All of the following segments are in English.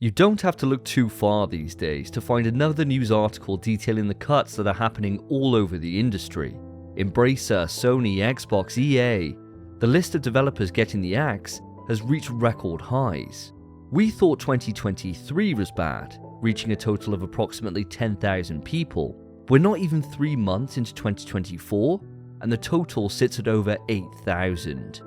You don't have to look too far these days to find another news article detailing the cuts that are happening all over the industry. Embracer, Sony, Xbox, EA. The list of developers getting the axe has reached record highs. We thought 2023 was bad, reaching a total of approximately 10,000 people. We're not even 3 months into 2024, and the total sits at over 8,000.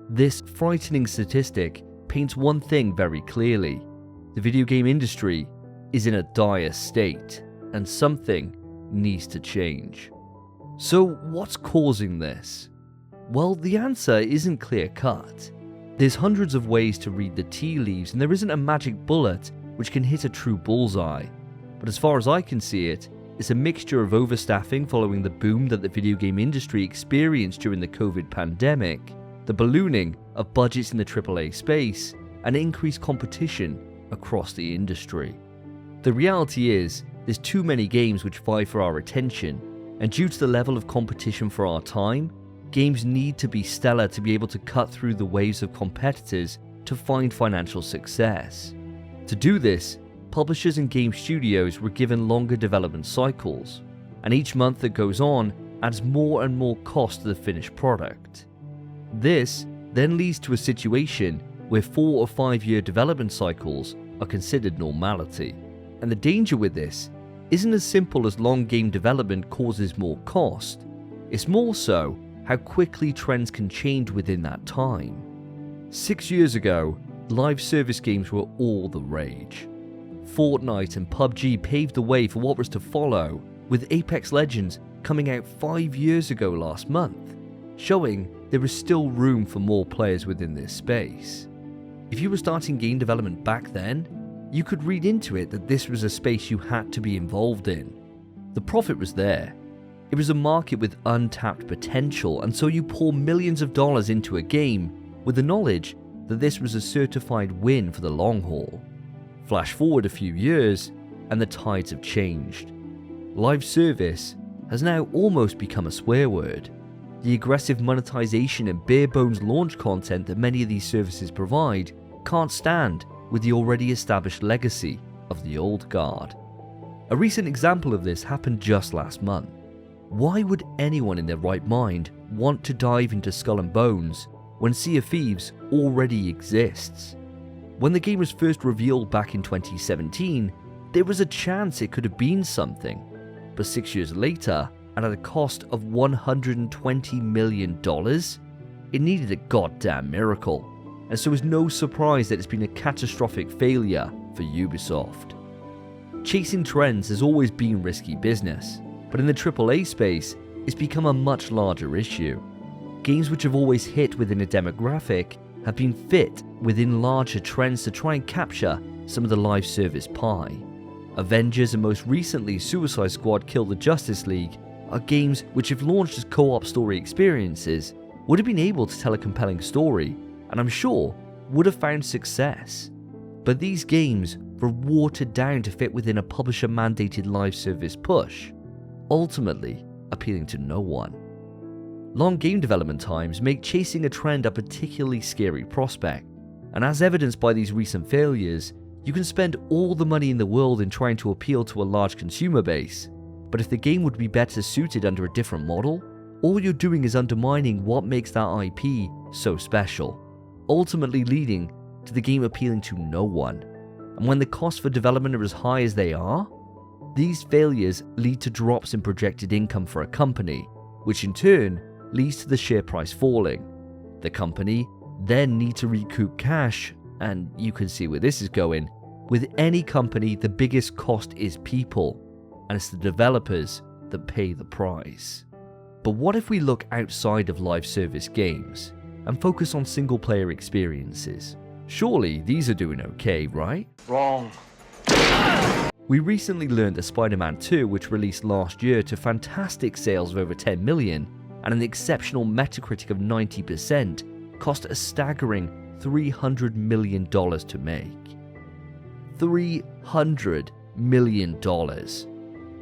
This frightening statistic paints one thing very clearly. The video game industry is in a dire state, and something needs to change. So what's causing this? Well, the answer isn't clear-cut. There's hundreds of ways to read the tea leaves, and there isn't a magic bullet which can hit a true bullseye. But as far as I can see it, it's a mixture of overstaffing following the boom that the video game industry experienced during the COVID pandemic, the ballooning of budgets in the AAA space, and increased competition across the industry. The reality is, there's too many games which vie for our attention, and due to the level of competition for our time, games need to be stellar to be able to cut through the waves of competitors to find financial success. To do this, publishers and game studios were given longer development cycles, and each month that goes on adds more and more cost to the finished product. This then leads to a situation where 4 or 5 year development cycles are considered normality. And the danger with this isn't as simple as long game development causes more cost, it's more so how quickly trends can change within that time. 6 years ago, live service games were all the rage. Fortnite and PUBG paved the way for what was to follow, with Apex Legends coming out 5 years ago last month, showing there is still room for more players within this space. If you were starting game development back then, you could read into it that this was a space you had to be involved in. The profit was there. It was a market with untapped potential, and so you pour millions of dollars into a game with the knowledge that this was a certified win for the long haul. Flash forward a few years, and the tides have changed. Live service has now almost become a swear word. The aggressive monetization and bare-bones launch content that many of these services provide can't stand with the already established legacy of the old guard. A recent example of this happened just last month. Why would anyone in their right mind want to dive into Skull and Bones when Sea of Thieves already exists? When the game was first revealed back in 2017, there was a chance it could have been something. But 6 years later, and at a cost of $120 million, it needed a goddamn miracle. And so it's no surprise that it's been a catastrophic failure for Ubisoft. Chasing trends has always been risky business, but in the AAA space, it's become a much larger issue. Games which have always hit within a demographic have been fit within larger trends to try and capture some of the live service pie. Avengers and most recently Suicide Squad Kill the Justice League are games which, if launched as co-op story experiences, would have been able to tell a compelling story, and I'm sure would have found success. But these games were watered down to fit within a publisher-mandated live service push, ultimately appealing to no one. Long game development times make chasing a trend a particularly scary prospect, and as evidenced by these recent failures, you can spend all the money in the world in trying to appeal to a large consumer base, but if the game would be better suited under a different model, all you're doing is undermining what makes that IP so special, ultimately leading to the game appealing to no one. And when the costs for development are as high as they are, these failures lead to drops in projected income for a company, which in turn leads to the share price falling. The company then needs to recoup cash, and you can see where this is going. With any company, the biggest cost is people, and it's the developers that pay the price. But what if we look outside of live service games and focus on single player experiences? Surely these are doing okay, right? Wrong. We recently learned that Spider-Man 2, which released last year to fantastic sales of over 10 million and an exceptional Metacritic of 90%, cost a staggering $300 million to make. $300 million.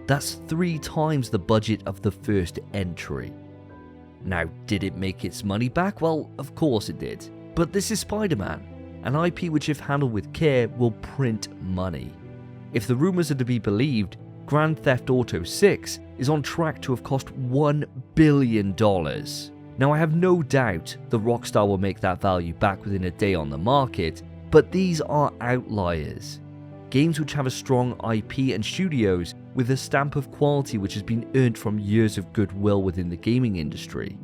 That's 3 times the budget of the first entry. Now, did it make its money back? Well, of course it did. But this is Spider-Man. an IP which if handled with care will print money. If the rumours are to be believed, Grand Theft Auto 6 is on track to have cost $1 billion. Now I have no doubt the Rockstar will make that value back within a day on the market, but these are outliers. Games which have a strong IP and studios with a stamp of quality which has been earned from years of goodwill within the gaming industry.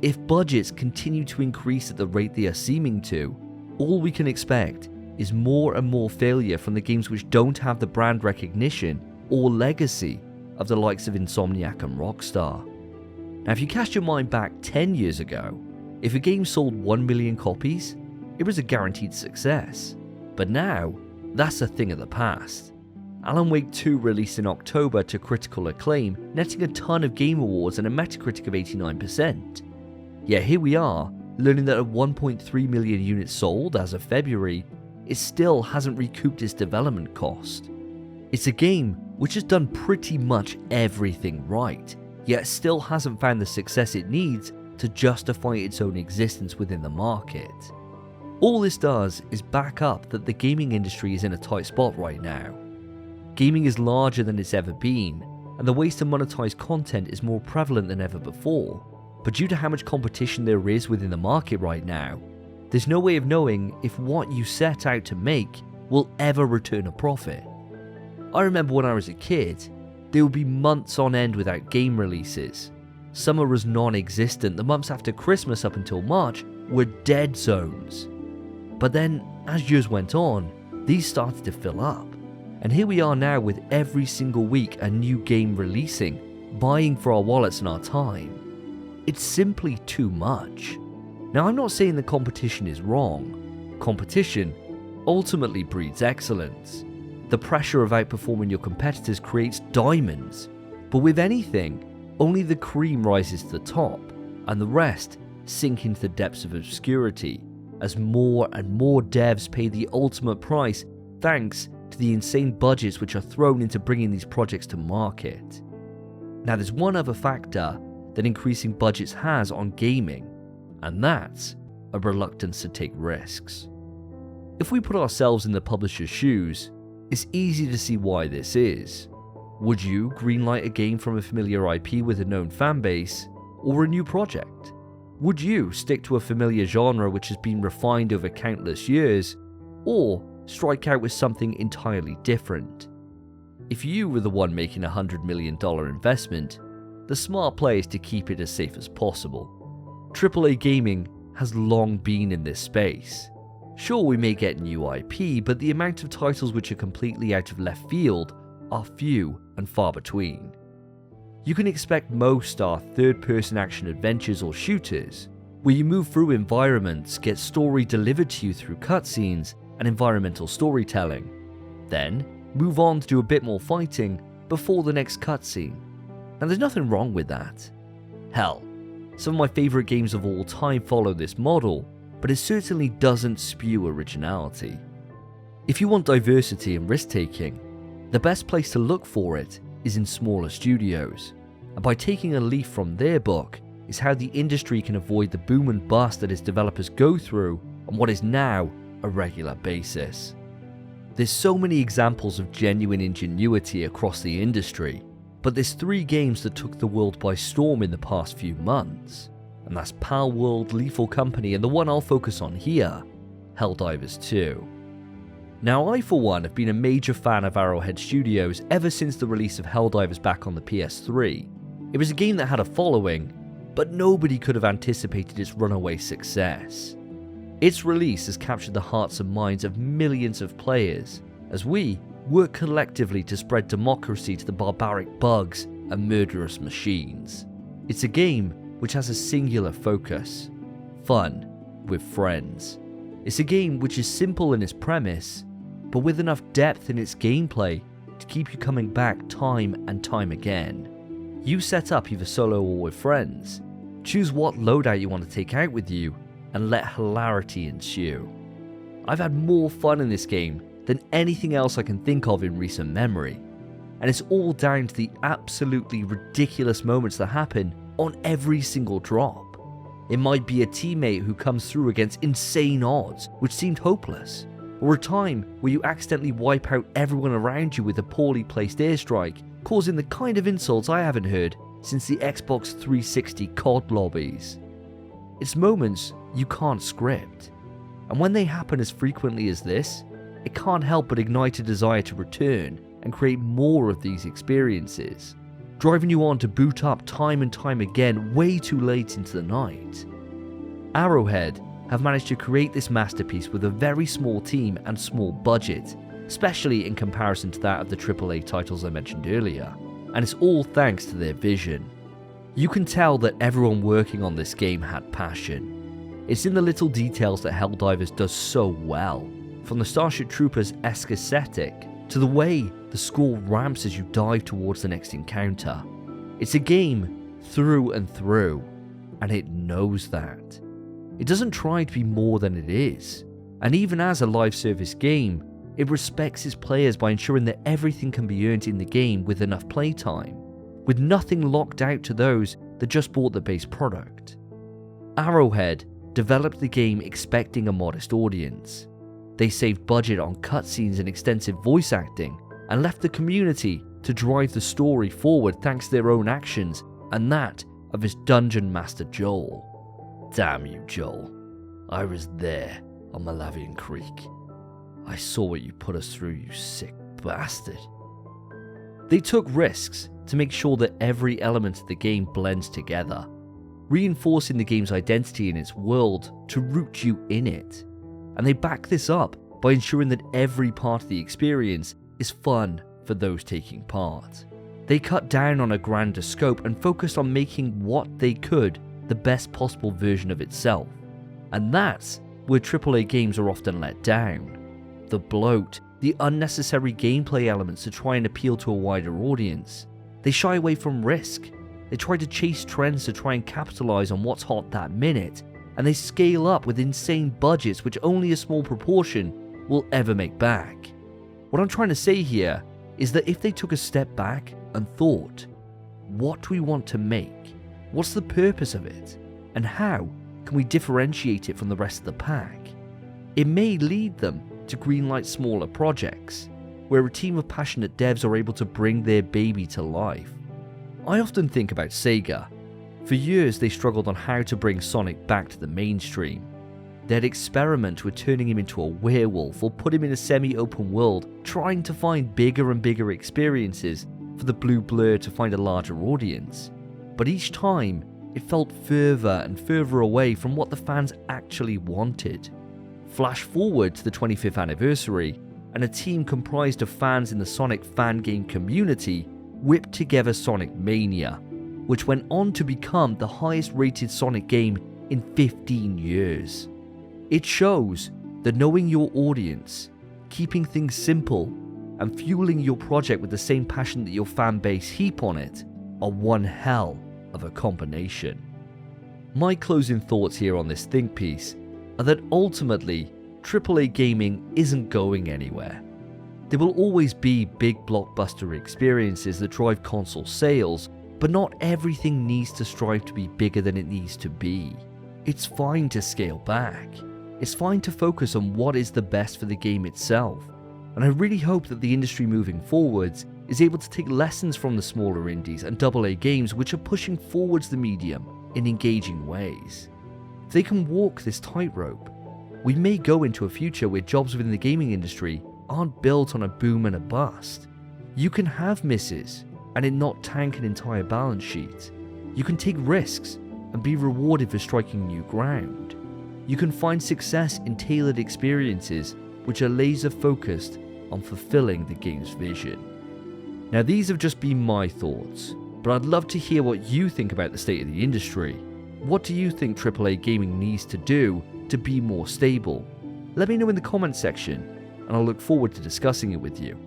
If budgets continue to increase at the rate they are seeming to, all we can expect is more and more failure from the games which don't have the brand recognition or legacy of the likes of Insomniac and Rockstar. Now if you cast your mind back 10 years ago, if a game sold 1 million copies, it was a guaranteed success. But now, that's a thing of the past. Alan Wake 2 released in October to critical acclaim, netting a ton of game awards and a Metacritic of 89%. Yet here we are, learning that at 1.3 million units sold as of February, it still hasn't recouped its development cost. It's a game which has done pretty much everything right, yet still hasn't found the success it needs to justify its own existence within the market. All this does is back up that the gaming industry is in a tight spot right now. Gaming is larger than it's ever been, and the ways to monetize content is more prevalent than ever before. But due to how much competition there is within the market right now, there's no way of knowing if what you set out to make will ever return a profit. I remember when I was a kid, there would be months on end without game releases. Summer was non-existent, the months after Christmas up until March were dead zones. But then, as years went on, these started to fill up. And here we are now with every single week a new game releasing, vying for our wallets and our time. It's simply too much. Now I'm not saying the competition is wrong. Competition ultimately breeds excellence. The pressure of outperforming your competitors creates diamonds. But with anything, only the cream rises to the top, and the rest sink into the depths of obscurity, as more and more devs pay the ultimate price thanks to the insane budgets which are thrown into bringing these projects to market. Now there's one other factor that increasing budgets has on gaming, and that's a reluctance to take risks. If we put ourselves in the publisher's shoes, it's easy to see why this is. Would you greenlight a game from a familiar IP with a known fanbase, or a new project? Would you stick to a familiar genre which has been refined over countless years, or strike out with something entirely different? If you were the one making a $100 million investment, the smart play is to keep it as safe as possible. AAA gaming has long been in this space. Sure, we may get new IP, but the amount of titles which are completely out of left field are few and far between. You can expect most are third-person action adventures or shooters, where you move through environments, get story delivered to you through cutscenes and environmental storytelling, then move on to do a bit more fighting before the next cutscene. And there's nothing wrong with that. Hell, some of my favourite games of all time follow this model, but it certainly doesn't spew originality. If you want diversity and risk-taking, the best place to look for it is in smaller studios, and by taking a leaf from their book is how the industry can avoid the boom and bust that its developers go through on what is now a regular basis. There's so many examples of genuine ingenuity across the industry, but there's 3 games that took the world by storm in the past few months, and that's Palworld, Lethal Company, and the one I'll focus on here, Helldivers 2. Now I for one have been a major fan of Arrowhead Studios ever since the release of Helldivers back on the PS3. It was a game that had a following, but nobody could have anticipated its runaway success. Its release has captured the hearts and minds of millions of players, as we work collectively to spread democracy to the barbaric bugs and murderous machines. It's a game which has a singular focus: fun with friends. It's a game which is simple in its premise, but with enough depth in its gameplay to keep you coming back time and time again. You set up either solo or with friends, choose what loadout you want to take out with you, and let hilarity ensue. I've had more fun in this game than anything else I can think of in recent memory, and it's all down to the absolutely ridiculous moments that happen on every single drop. It might be a teammate who comes through against insane odds, which seemed hopeless. Or a time where you accidentally wipe out everyone around you with a poorly placed airstrike, causing the kind of insults I haven't heard since the Xbox 360 COD lobbies. It's moments you can't script, and when they happen as frequently as this, it can't help but ignite a desire to return and create more of these experiences, driving you on to boot up time and time again way too late into the night. Arrowhead have managed to create this masterpiece with a very small team and small budget, especially in comparison to that of the AAA titles I mentioned earlier, and it's all thanks to their vision. You can tell that everyone working on this game had passion. It's in the little details that Helldivers does so well, from the Starship Troopers-esque aesthetic to the way the score ramps as you dive towards the next encounter. It's a game through and through, and it knows that. It doesn't try to be more than it is, and even as a live service game, it respects its players by ensuring that everything can be earned in the game with enough playtime, with nothing locked out to those that just bought the base product. Arrowhead developed the game expecting a modest audience. They saved budget on cutscenes and extensive voice acting, and left the community to drive the story forward thanks to their own actions and that of its dungeon master Joel. Damn you, Joel. I was there on Malavian Creek. I saw what you put us through, you sick bastard. They took risks to make sure that every element of the game blends together, reinforcing the game's identity in its world to root you in it. And they back this up by ensuring that every part of the experience is fun for those taking part. They cut down on a grander scope and focused on making what they could the best possible version of itself. And that's where AAA games are often let down. The bloat, the unnecessary gameplay elements to try and appeal to a wider audience. They shy away from risk. They try to chase trends to try and capitalize on what's hot that minute, and they scale up with insane budgets which only a small proportion will ever make back. What I'm trying to say here is that if they took a step back and thought, what do we want to make? What's the purpose of it? And how can we differentiate it from the rest of the pack? It may lead them to greenlight smaller projects, where a team of passionate devs are able to bring their baby to life. I often think about Sega. For years they struggled on how to bring Sonic back to the mainstream. They'd experiment with turning him into a werewolf or put him in a semi-open world, trying to find bigger and bigger experiences for the blue blur to find a larger audience. But each time, it felt further and further away from what the fans actually wanted. Flash forward to the 25th anniversary, and a team comprised of fans in the Sonic fan game community whipped together Sonic Mania, which went on to become the highest rated Sonic game in 15 years. It shows that knowing your audience, keeping things simple, and fueling your project with the same passion that your fan base heap on it are one hell of a combination. My closing thoughts here on this think piece are that ultimately, AAA gaming isn't going anywhere. There will always be big blockbuster experiences that drive console sales, but not everything needs to strive to be bigger than it needs to be. It's fine to scale back. It's fine to focus on what is the best for the game itself. And I really hope that the industry moving forwards is able to take lessons from the smaller indies and AA games which are pushing forwards the medium in engaging ways. If they can walk this tightrope, we may go into a future where jobs within the gaming industry aren't built on a boom and a bust. You can have misses and it not tank an entire balance sheet. You can take risks and be rewarded for striking new ground. You can find success in tailored experiences which are laser focused on fulfilling the game's vision. Now these have just been my thoughts, but I'd love to hear what you think about the state of the industry. What do you think AAA gaming needs to do to be more stable? Let me know in the comments section, and I'll look forward to discussing it with you.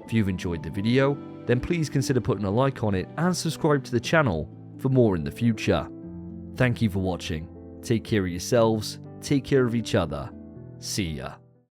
If you've enjoyed the video, then please consider putting a like on it and subscribe to the channel for more in the future. Thank you for watching. Take care of yourselves, take care of each other. See ya.